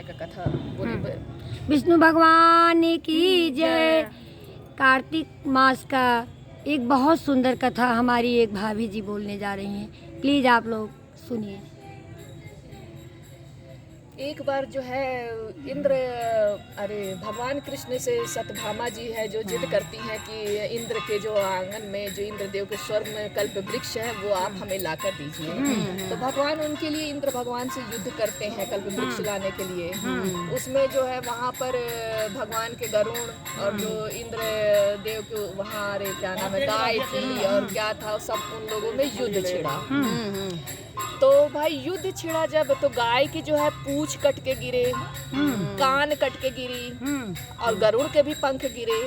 समय का कथा बोली। विष्णु भगवान की जय। कार्तिक मास का एक बहुत सुंदर कथा हमारी एक भाभी जी बोलने जा रही हैं, प्लीज आप लोग सुनिए। एक बार जो है इंद्र अरे भगवान कृष्ण से सत्यभामा जी है जो जिद करती हैं कि इंद्र के जो आंगन में जो इंद्रदेव के स्वर्ग में कल्प वृक्ष है वो आप हमें लाकर दीजिए। तो भगवान उनके लिए इंद्र भगवान से युद्ध करते हैं कल्प वृक्ष लाने के लिए। उसमें जो है वहाँ पर भगवान के गरुण और जो इंद्र देव के वहाँ अरे क्या नाम है गाय थी और क्या था सब उन लोगों में युद्ध छिड़ा। तो भाई युद्ध छिड़ा जब तो गाय की जो है पूंछ कट के गिरे, कान कट के गिरी और गरुड़ के भी पंख गिरे।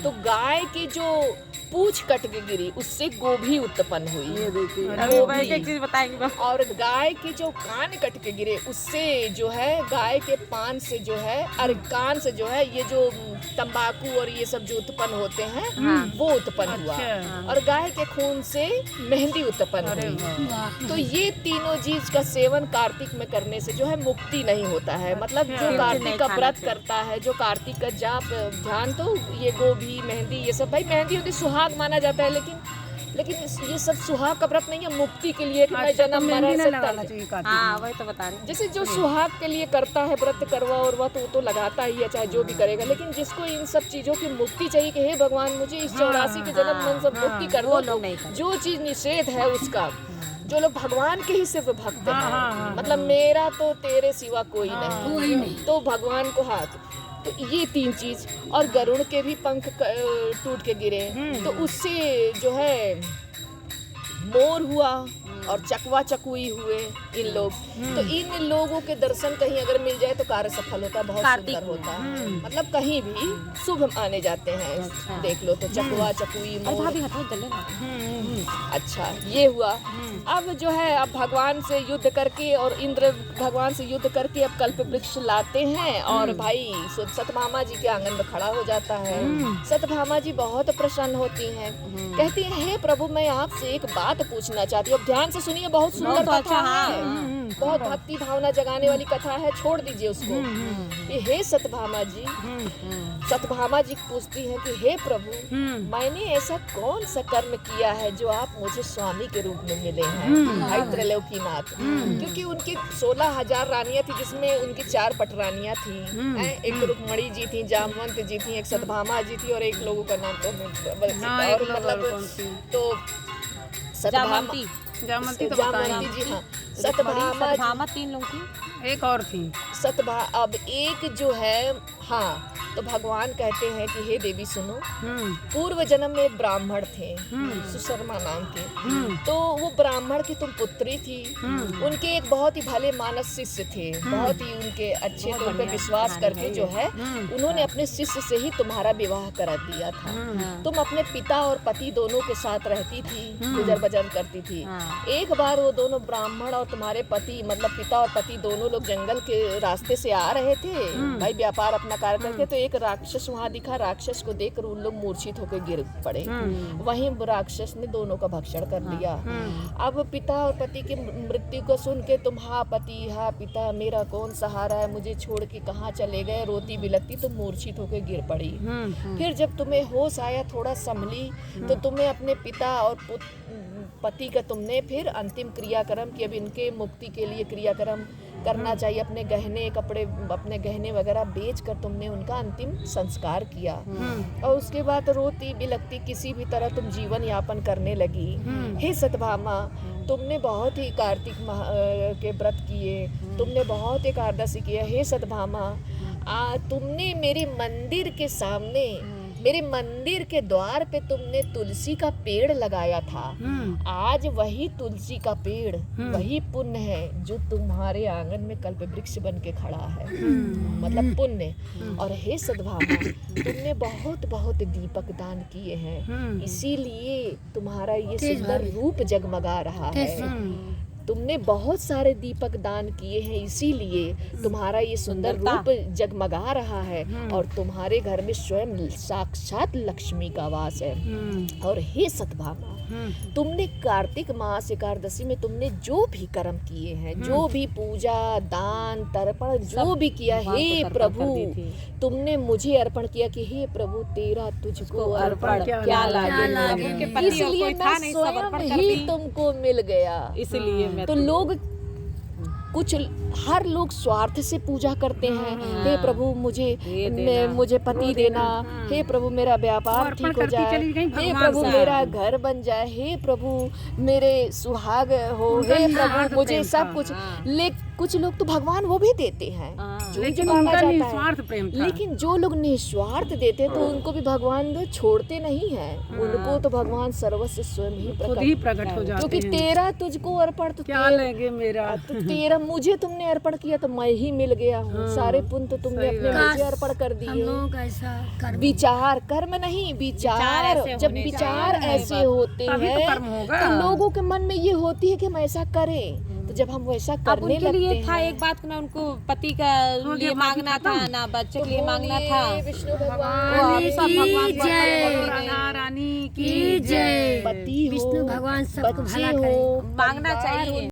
तो गाय की जो पूंछ कट के गिरी उससे गोभी उत्पन्न हुई। एक चीज बताएंगे। और गाय की जो कान कट के गिरे उससे जो है गाय के पान से जो है और कान से जो है ये जो तंबाकू और ये सब जो उत्पन्न होते हैं वो उत्पन्न हुआ। और गाय के खून से मेहंदी उत्पन्न हुई। तो ये तीनों चीज का सेवन कार्तिक में करने से जो है मुक्ति नहीं होता है। मतलब जो कार्तिक का व्रत करता है, जो कार्तिक का जाप ध्यान, तो ये गोभी मेहंदी ये सब, भाई मेहंदी होती सुहाग माना जाता है, लेकिन ये सब सुहाग का व्रत नहीं है, मुक्ति के लिए कि मैं जन्म मरण से वही तो बता रही। जैसे जो सुहाग के लिए करता है व्रत करवा और वह तो लगाता ही है चाहे जो भी करेगा। लेकिन जिसको इन सब चीजों की मुक्ति चाहिए कि हे भगवान मुझे इस 84 के जन्म मन से मुक्ति कर दो, तो जो चीज निषेध है उसका, जो लोग भगवान के ही सिर्फ भक्त हैं, मतलब मेरा तो तेरे सिवा कोई नहीं, तो भगवान को हाथ। तो ये तीन चीज और गरुड़ के भी पंख टूट के गिरे तो उससे जो है मोर हुआ और चकवा चकुई हुए इन लोग। तो इन लोगों के दर्शन कहीं अगर मिल जाए तो कार्य सफल होता है, बहुत सुंदर होता है, मतलब कहीं भी शुभ माने जाते हैं। देख लो तो चकवा चकुई मोर। अच्छा ये हुआ। अब जो है अब भगवान से युद्ध करके और इंद्र भगवान से युद्ध करके अब कल्प वृक्ष लाते हैं और भाई सत्यभामा जी के आंगन में खड़ा हो जाता है। सत्यभामा जी बहुत प्रसन्न होती हैं, कहती हैं हे प्रभु मैं आपसे एक बात पूछना चाहती हूँ। ध्यान से सुनिए, बहुत सुंदर कथा है, बहुत भक्ति भावना जगाने वाली कथा है, छोड़ दीजिए उसको। कि हे सत्यभामा जी, सत्यभामा जी पूछती हैं कि हे प्रभु मैंने ऐसा कौन सा कर्म किया है जो आप मुझे स्वामी के रूप में मिले हैं, भाई त्रैलोकीनाथ। क्योंकि उनकी 16,000 रानियां थी जिसमें उनकी 4 पटरानियां थी। एक रुक्मणी जी थी, जामवंत जी थी, एक सत्यभामा जी थी और एक लोगों का नाम तो और मतलब तो जामवंती जी हाँ, सत्यभामा 3 लोग थी, एक और थी अब एक जो है हाँ, तो भगवान कहते हैं कि हे देवी सुनो, पूर्व जन्म में एक ब्राह्मण थे सुशर्मा नाम के। तो वो ब्राह्मण की तुम पुत्री थी, उनके एक बहुत ही भले मानस शिष्य थे, बहुत ही उनके अच्छे, तो उन पर विश्वास करके जो है उन्होंने अपने शिष्य से ही तुम्हारा विवाह करा दिया था। तुम अपने पिता और पति दोनों के साथ रहती थी, गुजर बसर करती थी। एक बार वो दोनों ब्राह्मण और तुम्हारे पति मतलब पिता और पति दोनों लोग जंगल के रास्ते से आ रहे थे, भाई व्यापार अपना कार्य करके। तो एक राक्षस वहाँ दिखा, राक्षस को देखकर उन लोग मूर्छित होकर गिर पड़े। वहीं राक्षस ने दोनों का भक्षण कर लिया। अब पिता और पति की मृत्यु को सुन के तुम हा पति हा पिता मेरा कौन सहारा है, मुझे छोड़ के कहाँ चले गए, रोती बिलखती तुम मूर्छित होकर गिर पड़ी। फिर जब तुम्हें होश आया, थोड़ा संभली, तो तुम्हें अपने पिता और पति का तुमने फिर अंतिम क्रियाक्रम कि अब इनके मुक्ति के लिए क्रियाक्रम करना चाहिए, अपने गहने कपड़े अपने गहने वगैरह बेच कर तुमने उनका अंतिम संस्कार किया। और उसके बाद रोती बिलखती किसी भी तरह तुम जीवन यापन करने लगी। हे सत्यभामा तुमने बहुत ही कार्तिक माह के व्रत किए, तुमने बहुत एकादशी किया। हे सत्यभामा तुमने मेरे मंदिर के सामने, मेरे मंदिर के द्वार पे तुमने तुलसी का पेड़ लगाया था। आज वही तुलसी का पेड़ वही पुण्य है जो तुम्हारे आंगन में कल्प वृक्ष बन के खड़ा है, मतलब पुण्य। और हे सत्यभामा तुमने बहुत बहुत दीपक दान किए हैं, इसीलिए तुम्हारा ये सुंदर रूप जगमगा रहा है। तुमने बहुत सारे दीपक दान किए हैं, इसीलिए तुम्हारा ये सुंदर रूप जगमगा रहा है और तुम्हारे घर में स्वयं साक्षात लक्ष्मी का वास है। और हे सतभामा, तुमने कार्तिक मास एकादशी में तुमने जो भी कर्म किए हैं, जो भी पूजा दान तर्पण जो भी किया, हे प्रभु तुमने मुझे अर्पण किया कि हे प्रभु तेरा तुझको अर्पण क्या लागे, इसलिए मैं स्वयं ही तुमको मिल गया। इसलिए मैं तो लोग कुछ हर लोग स्वार्थ से पूजा करते हैं, हे प्रभु मुझे पति देना, हे प्रभु मेरा व्यापार ठीक हो जाए, हे प्रभु मेरा घर बन जाए, हे प्रभु मेरे सुहाग हो, हे प्रभु मुझे सब कुछ। कुछ लोग तो भगवान वो भी देते हैं लेकिन उनका निस्वार्थ प्रेम था। लेकिन जो लोग निस्वार्थ देते तो उनको भी भगवान तो छोड़ते नहीं है, उनको तो भगवान सर्वस्व स्वयं ही प्रकट हो जाते क्योंकि तेरा तुझको अर्पण तो क्या लेंगे मेरा, तो तेरा मुझे तुमने अर्पण किया तो मैं ही मिल गया हूँ। सारे पुण्य तो तुमने अपने मुझे अर्पण कर दिए। विचार कर्म नहीं, विचार जब विचार ऐसे होते हैं तो लोगों के मन में ये होती है कि हम ऐसा करें, तो जब हम वैसा करने लगते हैं। था एक बात ना, उनको पति का लिए मांगना था ना बच्चे के लिए मांगना था। विष्णु भगवान की जय, राधा रानी की जय, पति हो, विष्णु भगवान सबको बच्चे भला हो, करे। मांगना चाहिए।